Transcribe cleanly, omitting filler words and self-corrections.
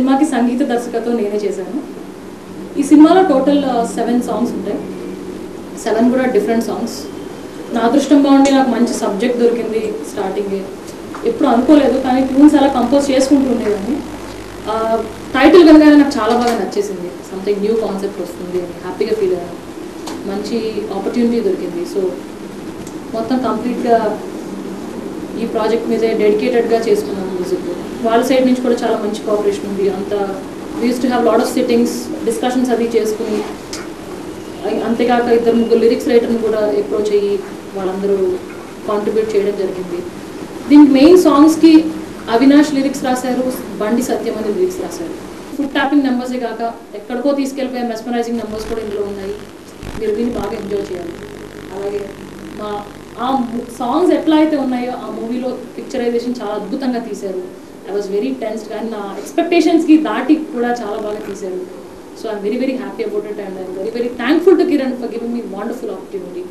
సినిమాకి సంగీత దర్శకత్వం నేనే చేశాను. ఈ సినిమాలో టోటల్ 7 సాంగ్స్ ఉంటాయి. 7 కూడా డిఫరెంట్ సాంగ్స్. నా అదృష్టం బాగుండి నాకు మంచి సబ్జెక్ట్ దొరికింది స్టార్టింగే. ఎప్పుడు అనుకోలేదు, కానీ ట్యూన్స్ అలా కంపోజ్ చేసుకుంటూ ఉండేదాన్ని. టైటిల్ కనుక నాకు చాలా బాగా నచ్చేసింది. సంథింగ్ న్యూ కాన్సెప్ట్ వస్తుంది అని హ్యాపీగా ఫీల్ అయ్యాను. మంచి ఆపర్చునిటీ దొరికింది. సో మొత్తం కంప్లీట్గా ఈ ప్రాజెక్ట్ మీదే డెడికేటెడ్గా చేసుకున్నాను మ్యూజిక్. వాళ్ళ సైడ్ నుంచి కూడా చాలా మంచి కోఆపరేషన్ ఉంది. అంతా we use to have lot of sittings, discussions అది చేసుకుని, అంతేకాక 2-3 లిరిక్స్ రైటర్ని కూడా అప్రోచ్ అయ్యి వాళ్ళందరూ కాంట్రిబ్యూట్ చేయడం జరిగింది. దీనికి మెయిన్ సాంగ్స్కి అవినాష్ లిరిక్స్ రాశారు, బండి సత్యం అని లిరిక్స్ రాశారు. ఫుడ్ ట్యాపింగ్ నెంబర్సే కాక ఎక్కడికో తీసుకెళ్ళిపోయే మెస్మరైజింగ్ నెంబర్స్ కూడా ఇందులో ఉన్నాయి. మీరు దీన్ని బాగా ఎంజాయ్ చేయాలి. అలాగే ఆ సాంగ్స్ ఎట్లా అయితే ఉన్నాయో ఆ మూవీలో పిక్చరైజేషన్ చాలా అద్భుతంగా తీశారు. ఐ వాజ్ వెరీ టెన్స్డ్, కానీ నా ఎక్స్పెక్టేషన్స్కి దాటి కూడా చాలా బాగా తీశారు. So I'm very happy about it, and I'm very thankful to Kiran for giving me wonderful opportunity.